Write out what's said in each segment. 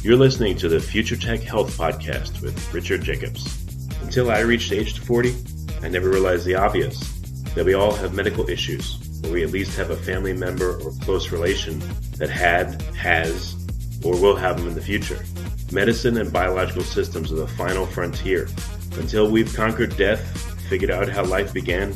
You're listening to the Future Tech Health Podcast with Richard Jacobs. Until I reached age 40, I never realized the obvious, that we all have medical issues, or we at least have a family member or close relation that has, or will have them in the future. Medicine and biological systems are the final frontier. Until we've conquered death, figured out how life began,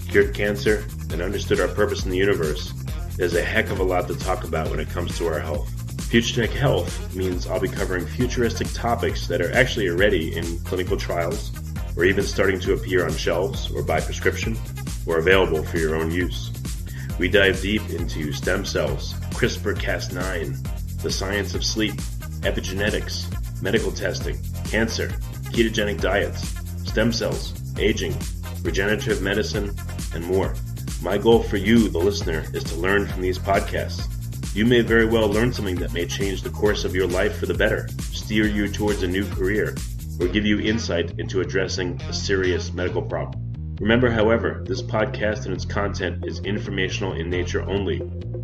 cured cancer, and understood our purpose in the universe, there's a heck of a lot to talk about when it comes to our health. Future Tech Health means I'll be covering futuristic topics that are actually already in clinical trials, or even starting to appear on shelves or by prescription, or available for your own use. We dive deep into stem cells, CRISPR-Cas9, the science of sleep, epigenetics, medical testing, cancer, ketogenic diets, stem cells, aging, regenerative medicine, and more. My goal for you, the listener, is to learn from these podcasts. You may very well learn something that may change the course of your life for the better, steer you towards a new career, or give you insight into addressing a serious medical problem. Remember, however, this podcast and its content is informational in nature only.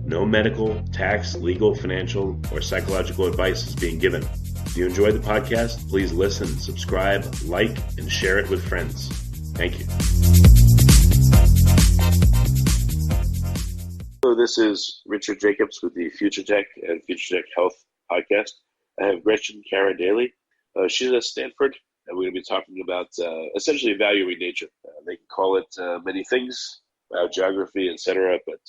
No medical, tax, legal, financial, or psychological advice is being given. If you enjoyed the podcast, please listen, subscribe, like, and share it with friends. Thank you. So this is Richard Jacobs with the Future Tech and Future Tech Health podcast. I have Gretchen Cara Daily. She's at Stanford, and we're going to be talking about essentially evaluating nature. They can call it many things, geography, etc., but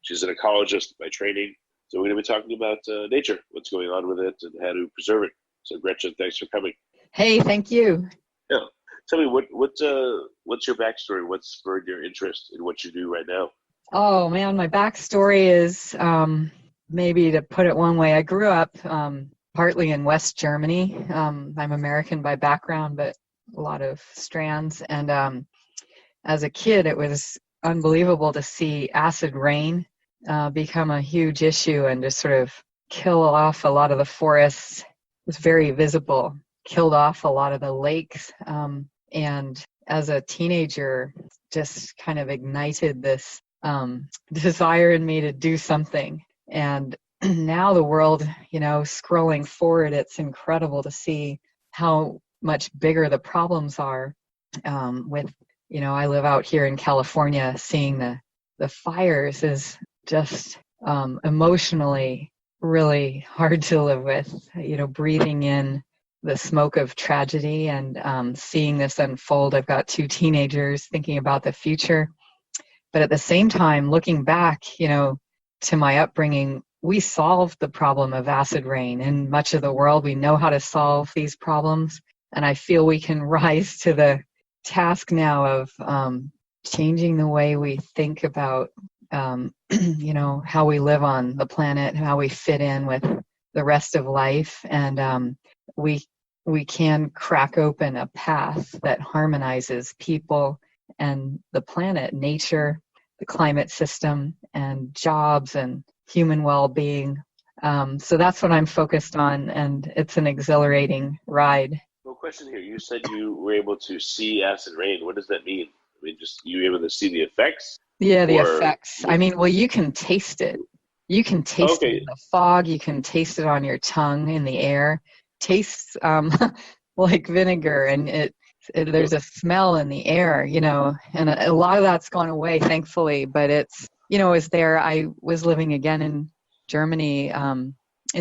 she's an ecologist by training. So we're going to be talking about nature, what's going on with it, and how to preserve it. So Gretchen, thanks for coming. Hey, thank you. Yeah. Tell me, what's your backstory? What spurred your interest in what you do right now? Oh, man, my backstory is, maybe to put it one way, I grew up partly in West Germany. I'm American by background, but a lot of strands. And as a kid, it was unbelievable to see acid rain become a huge issue and just sort of kill off a lot of the forests. It was very visible, killed off a lot of the lakes. And as a teenager, just kind of ignited this desire in me to do something. And now the world, scrolling forward, it's incredible to see how much bigger the problems are with, I live out here in California, seeing the fires is just emotionally really hard to live with, breathing in the smoke of tragedy and seeing this unfold. I've got 2 teenagers thinking about the future. But at the same time, looking back, to my upbringing, we solved the problem of acid rain. In much of the world, we know how to solve these problems. And I feel we can rise to the task now of changing the way we think about, how we live on the planet, how we fit in with the rest of life. And we can crack open a path that harmonizes people and the planet, nature, the climate system, and jobs and human well-being. So that's what I'm focused on, and it's an exhilarating ride. Well, question here. You said you were able to see acid rain. What does that mean? I mean, just you were able to see the effects? Yeah, the effects. I mean, well, you can taste it. You can taste it in the fog. You can taste it on your tongue in the air. Tastes like vinegar, and there's a smell in the air, and a lot of that's gone away, thankfully. But it's, I was living again in Germany in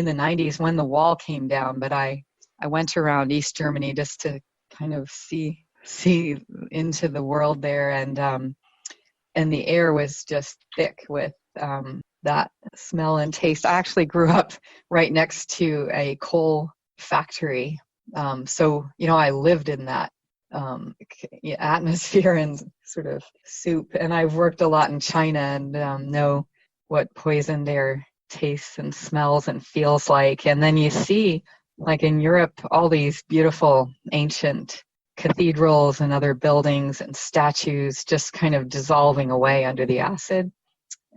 the 90s when the wall came down. But I went around East Germany just to kind of see into the world there, and the air was just thick with that smell and taste. I actually grew up right next to a coal factory, so I lived in that atmosphere and sort of soup. And I've worked a lot in China and know what poisoned air tastes and smells and feels like. And then you see, like in Europe, all these beautiful ancient cathedrals and other buildings and statues just kind of dissolving away under the acid.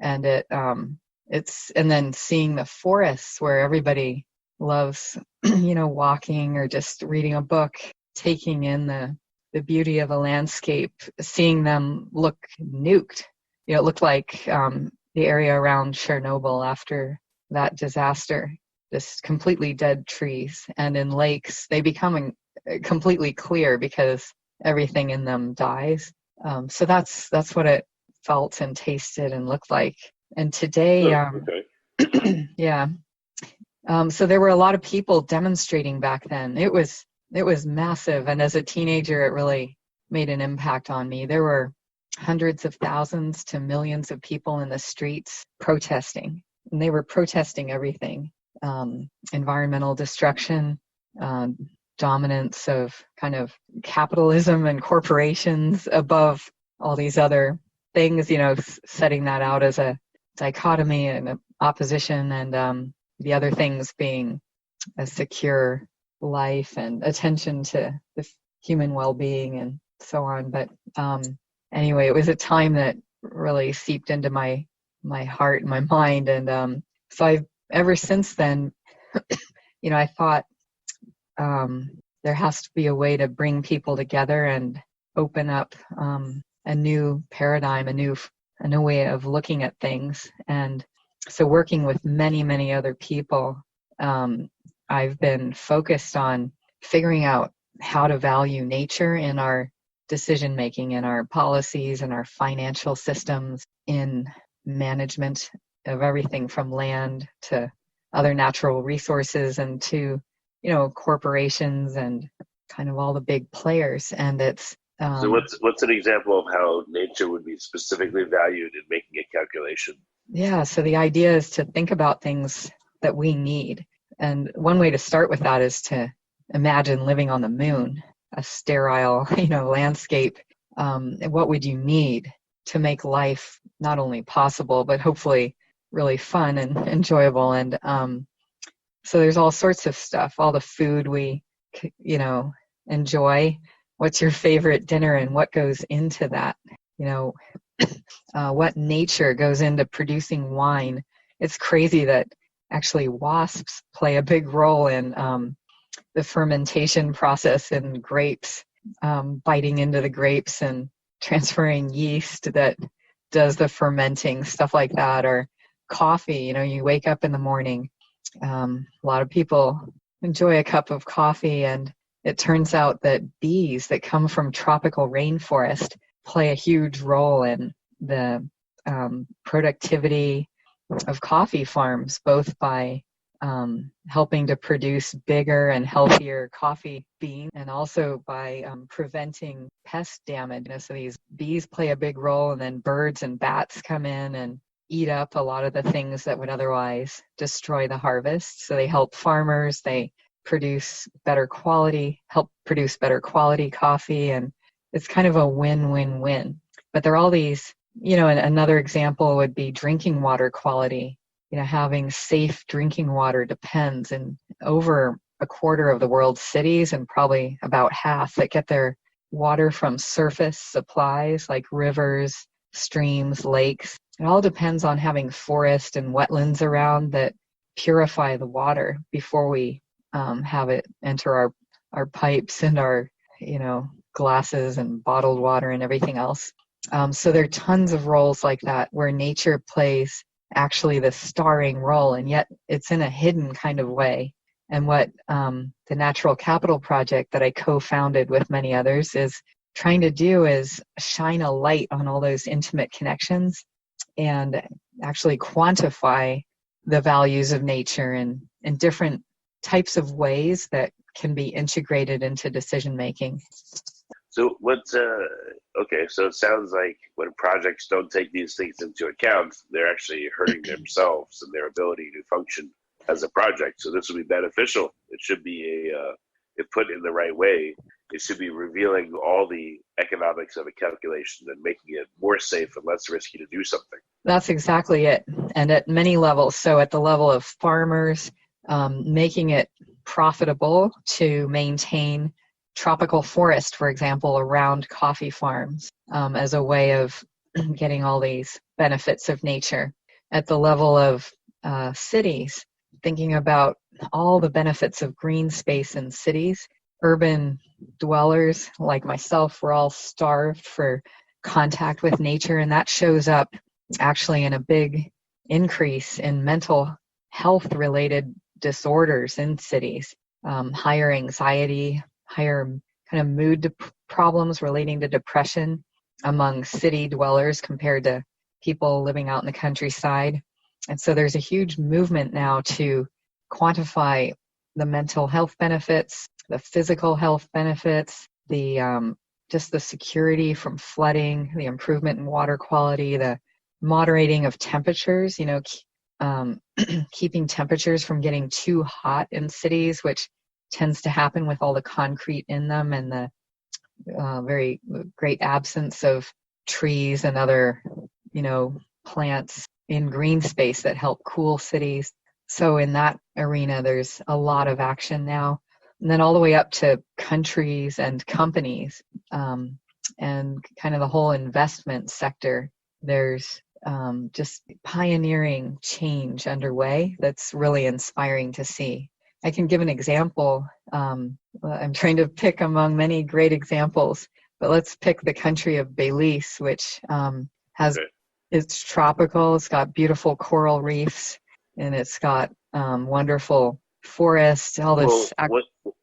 And and then seeing the forests where everybody loves, walking or just reading a book, taking in the beauty of a landscape, seeing them look nuked. It looked like the area around Chernobyl after that disaster. just completely dead trees. And in lakes, they become completely clear because everything in them dies. So that's what it felt and tasted and looked like. And today, Okay. yeah. So there were a lot of people demonstrating back then. It was massive. And as a teenager, it really made an impact on me. There were hundreds of thousands to millions of people in the streets protesting. And they were protesting everything. Environmental destruction, dominance of kind of capitalism and corporations above all these other things, setting that out as a dichotomy and an opposition, and the other things being a secure life and attention to the human well-being and so on. But anyway, it was a time that really seeped into my heart and my mind. And so I've ever since then, I thought there has to be a way to bring people together and open up a new paradigm, a new way of looking at things. And so working with many, many other people, I've been focused on figuring out how to value nature in our decision making, in our policies, in our financial systems, in management of everything from land to other natural resources and to, corporations and kind of all the big players. And it's so what's an example of how nature would be specifically valued in making a calculation? Yeah, so the idea is to think about things that we need. And one way to start with that is to imagine living on the moon, a sterile, landscape. What would you need to make life not only possible, but hopefully really fun and enjoyable? And so there's all sorts of stuff, all the food we, enjoy. What's your favorite dinner and what goes into that? What nature goes into producing wine. It's crazy that actually wasps play a big role in the fermentation process in grapes, biting into the grapes and transferring yeast that does the fermenting, stuff like that. Or coffee, you wake up in the morning. A lot of people enjoy a cup of coffee, and it turns out that bees that come from tropical rainforest play a huge role in the productivity of coffee farms, both by helping to produce bigger and healthier coffee beans, and also by preventing pest damage. So these bees play a big role, and then birds and bats come in and eat up a lot of the things that would otherwise destroy the harvest. So they help farmers, they help produce better quality coffee, and it's kind of a win-win-win. But there are all these, and another example would be drinking water quality. Having safe drinking water depends, and over a quarter of the world's cities, and probably about half, that get their water from surface supplies like rivers, streams, lakes. It all depends on having forest and wetlands around that purify the water before we have it enter our pipes and our, glasses and bottled water and everything else. So there are tons of roles like that where nature plays actually the starring role, and yet it's in a hidden kind of way. And what the Natural Capital Project that I co-founded with many others is trying to do is shine a light on all those intimate connections and actually quantify the values of nature in different types of ways that can be integrated into decision making. So so it sounds like when projects don't take these things into account, they're actually hurting themselves and their ability to function as a project. So this would be beneficial. It should be if put in the right way, it should be revealing all the economics of a calculation and making it more safe and less risky to do something. That's exactly it. And at many levels. So at the level of farmers, making it profitable to maintain tropical forest, for example, around coffee farms as a way of getting all these benefits of nature. At the level of cities, thinking about all the benefits of green space in cities. Urban dwellers like myself, we're all starved for contact with nature, and that shows up actually in a big increase in mental health related disorders in cities, higher anxiety, higher kind of mood problems relating to depression among city dwellers compared to people living out in the countryside. And so there's a huge movement now to quantify the mental health benefits, the physical health benefits, the just the security from flooding, the improvement in water quality, the moderating of temperatures, keeping temperatures from getting too hot in cities, which tends to happen with all the concrete in them and the very great absence of trees and other, plants in green space that help cool cities. So in that arena, there's a lot of action now. And then all the way up to countries and companies, and kind of the whole investment sector. There's just pioneering change underway that's really inspiring to see. I can give an example. I'm trying to pick among many great examples, but let's pick the country of Belize, which it's tropical. It's got beautiful coral reefs, and it's got wonderful forests. All this.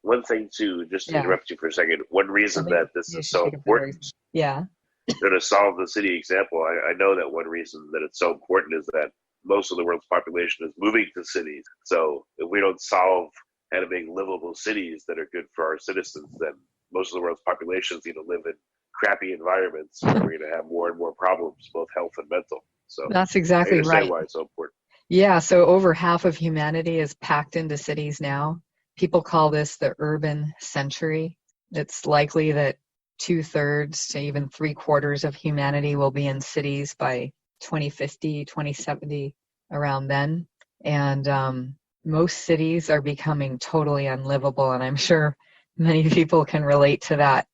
One thing too, just to interrupt you for a second. One reason that this is so important. To solve the city example, I know that one reason that it's so important is that most of the world's population is moving to cities. So if we don't solve how to make livable cities that are good for our citizens, then most of the world's population is going to live in crappy environments where we're going to have more and more problems, both health and mental. So that's exactly right. Why it's so important. Yeah, so over half of humanity is packed into cities now. People call this the urban century. It's likely that 2/3 to even 3/4 of humanity will be in cities by 2050, 2070, around then. And most cities are becoming totally unlivable, and I'm sure many people can relate to that.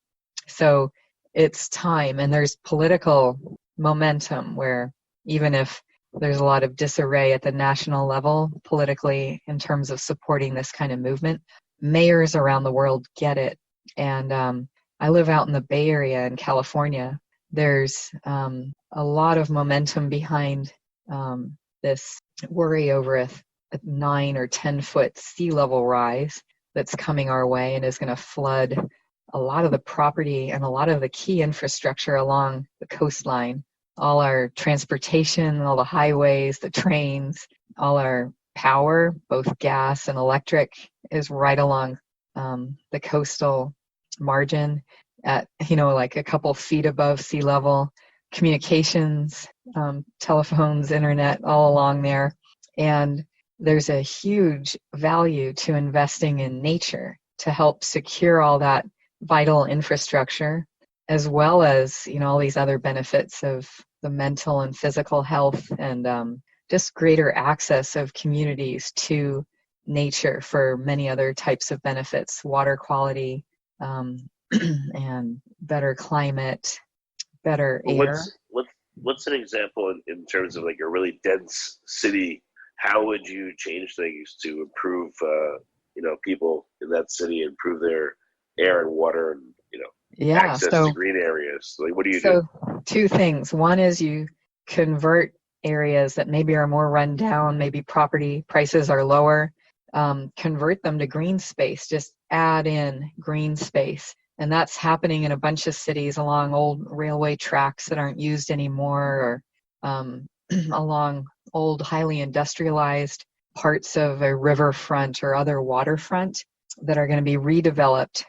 So it's time, and there's political momentum where even if there's a lot of disarray at the national level politically in terms of supporting this kind of movement, mayors around the world get it. And I live out in the Bay Area in California. There's a lot of momentum behind this worry over a 9 or 10 foot sea level rise that's coming our way and is going to flood a lot of the property and a lot of the key infrastructure along the coastline. All our transportation, all the highways, the trains, all our power, both gas and electric, is right along the coastal margin at, like a couple feet above sea level. Communications, telephones, internet, all along there. And there's a huge value to investing in nature to help secure all that vital infrastructure, as well as, all these other benefits of the mental and physical health and just greater access of communities to nature for many other types of benefits, water quality, and better climate, better air. What's an example in terms of like a really dense city? How would you change things to improve, people in that city, improve their air and water and, access to green areas? Like, what do you do? So 2 things. One is you convert areas that maybe are more run down, maybe property prices are lower, convert them to green space, just add in green space. And that's happening in a bunch of cities along old railway tracks that aren't used anymore, or along old highly industrialized parts of a riverfront or other waterfront that are going to be redeveloped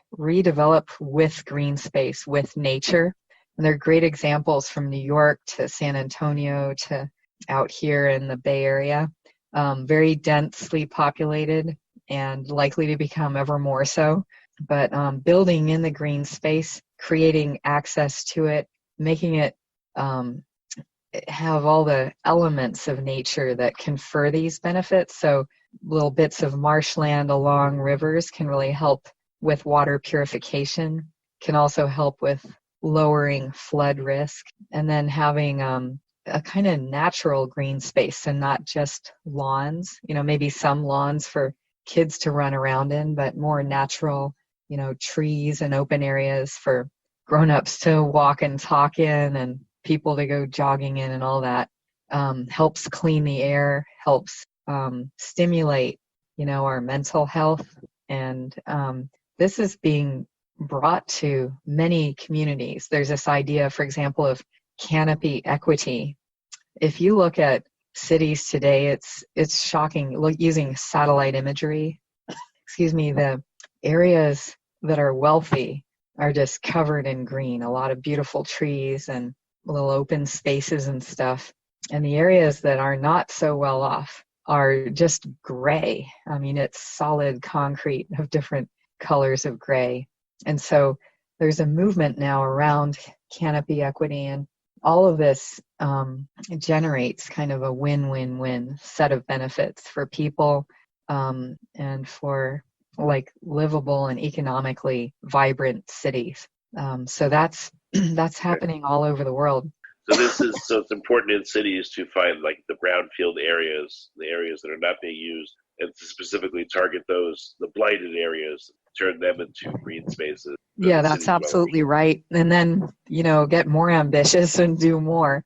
with green space, with nature. And there are great examples from New York to San Antonio to out here in the Bay Area, very densely populated and likely to become ever more so. But building in the green space, creating access to it, making it have all the elements of nature that confer these benefits. So little bits of marshland along rivers can really help with water purification, can also help with lowering flood risk, and then having a kind of natural green space and not just lawns, maybe some lawns for kids to run around in, but more natural, trees and open areas for grown-ups to walk and talk in and people to go jogging in, and all that helps clean the air, helps stimulate our mental health. And this is being brought to many communities. There's this idea, for example, of canopy equity. If you look at cities today, it's shocking. Look, using satellite imagery, the areas that are wealthy are just covered in green, a lot of beautiful trees and little open spaces and stuff. And the areas that are not so well off are just gray. I mean, it's solid concrete of different colors of gray. And so there's a movement now around canopy equity, and all of this generates kind of a win-win-win set of benefits for people and for like livable and economically vibrant cities. So that's happening all over the world. So it's important in cities to find like the brownfield areas, the areas that are not being used, and to specifically target those, the blighted areas, turn them into green spaces. Yeah, that's absolutely right. And then, get more ambitious and do more.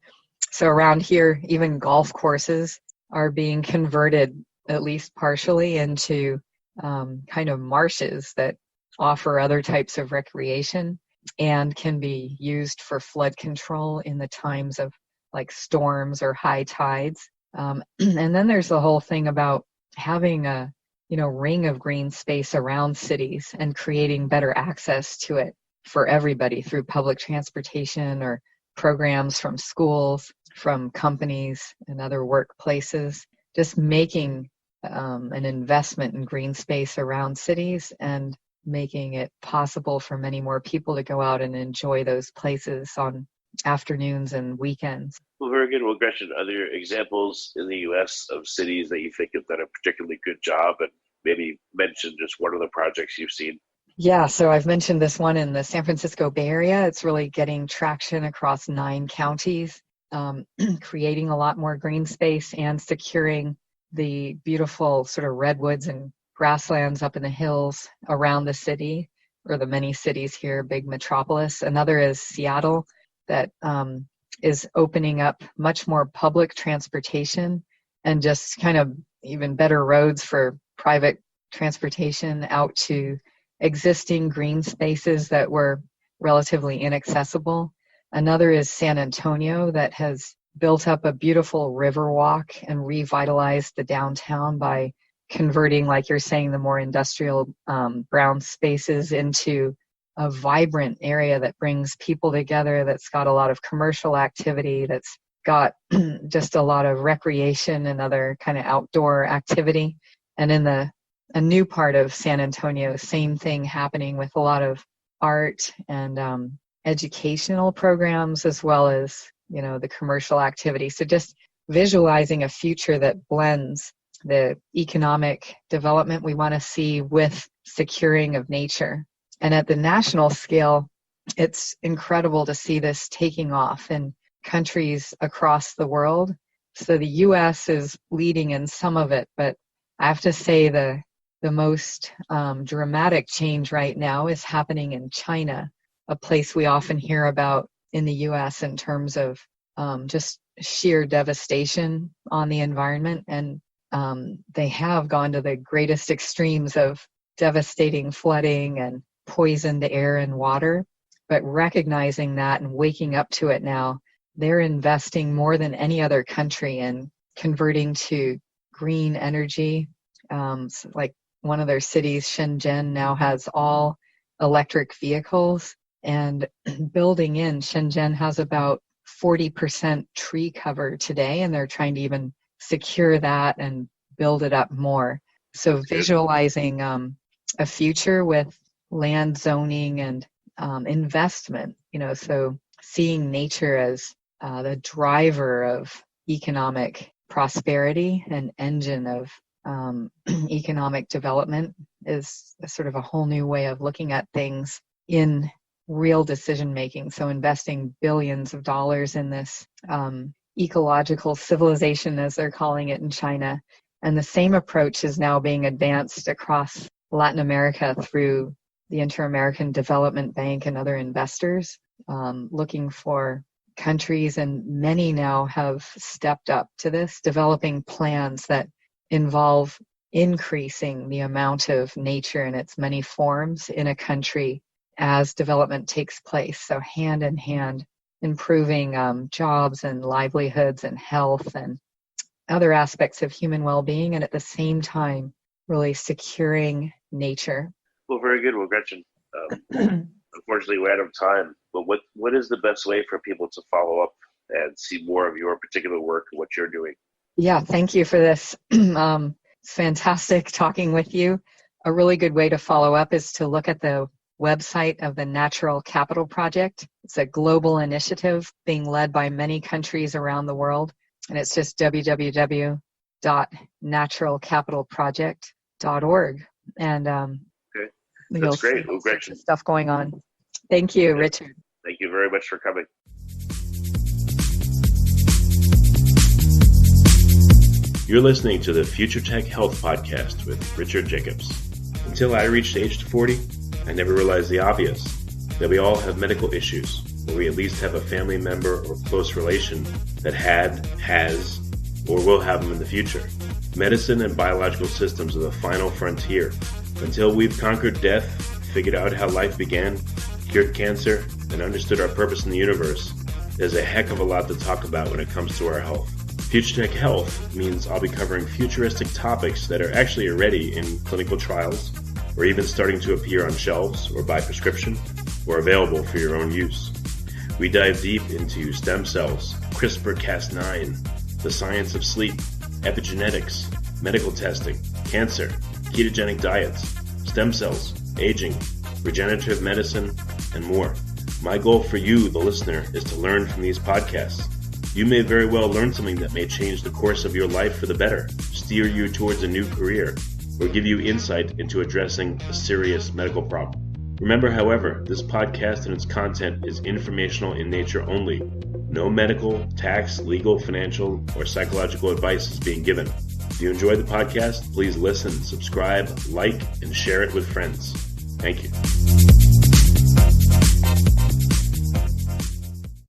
So around here, even golf courses are being converted, at least partially, into kind of marshes that offer other types of recreation and can be used for flood control in the times of like storms or high tides. And then there's the whole thing about having a ring of green space around cities and creating better access to it for everybody through public transportation or programs from schools, from companies and other workplaces, just making an investment in green space around cities and making it possible for many more people to go out and enjoy those places on afternoons and weekends. Well, very good. Well, Gretchen, are there examples in the U.S. of cities that you think have done a particularly good job, and maybe mention just one of the projects you've seen? Yeah, so I've mentioned this one in the San Francisco Bay Area. It's really getting traction across 9 counties, creating a lot more green space and securing the beautiful sort of redwoods and grasslands up in the hills around the city, or the many cities here, big metropolis. Another is Seattle, that is opening up much more public transportation and just kind of even better roads for private transportation out to existing green spaces that were relatively inaccessible. Another is San Antonio, that has built up a beautiful river walk and revitalized the downtown by converting, like you're saying, the more industrial brown spaces into a vibrant area that brings people together, that's got a lot of commercial activity, that's got just a lot of recreation and other kind of outdoor activity. And in a new part of San Antonio, same thing happening with a lot of art and educational programs, as well as, the commercial activity. So just visualizing a future that blends the economic development we want to see with securing of nature. And at the national scale, it's incredible to see this taking off in countries across the world. So the U.S. is leading in some of it, but I have to say the most dramatic change right now is happening in China, a place we often hear about in the U.S. in terms of just sheer devastation on the environment. And they have gone to the greatest extremes of devastating flooding and poisoned air and water. But recognizing that and waking up to it now, they're investing more than any other country in converting to green energy. So like one of their cities, Shenzhen, now has all electric vehicles, and building in Shenzhen has about 40% tree cover today, and they're trying to even secure that and build it up more. So visualizing a future with land zoning and investment, so seeing nature as the driver of economic prosperity and engine of economic development is sort of a whole new way of looking at things in real decision making. So investing billions of dollars in this ecological civilization, as they're calling it in China. And the same approach is now being advanced across Latin America through the Inter-American Development Bank and other investors, looking for countries, and many now have stepped up to this, developing plans that involve increasing the amount of nature in its many forms in a country as development takes place. So hand in hand, improving jobs and livelihoods and health and other aspects of human well-being, and at the same time, really securing nature. Well, very good. Well, Gretchen, unfortunately, we're out of time, but what is the best way for people to follow up and see more of your particular work and what you're doing? Yeah, thank you for this. It's fantastic talking with you. A really good way to follow up is to look at the website of the Natural Capital Project. It's a global initiative being led by many countries around the world, and it's just www.naturalcapitalproject.org. And okay. You'll That's great. see Well, Gretchen, stuff going on. Thank you, Richard. Thank you very much for coming. You're listening to the Future Tech Health Podcast with Richard Jacobs. Until I reached age 40, I never realized the obvious, that we all have medical issues, or we at least have a family member or close relation that has, or will have them in the future. Medicine and biological systems are the final frontier. Until we've conquered death, figured out how life began, cured cancer, and understood our purpose in the universe, there's a heck of a lot to talk about when it comes to our health. Future Tech Health means I'll be covering futuristic topics that are actually already in clinical trials, or even starting to appear on shelves or by prescription, or available for your own use. We dive deep into stem cells, CRISPR-Cas9, the science of sleep, epigenetics, medical testing, cancer, ketogenic diets, stem cells, aging, regenerative medicine, and more. My goal for you, the listener, is to learn from these podcasts. You may very well learn something that may change the course of your life for the better, steer you towards a new career, or give you insight into addressing a serious medical problem. Remember, however, this podcast and its content is informational in nature only. No medical, tax, legal, financial, or psychological advice is being given. If you enjoyed the podcast, please listen, subscribe, like, and share it with friends. Thank you.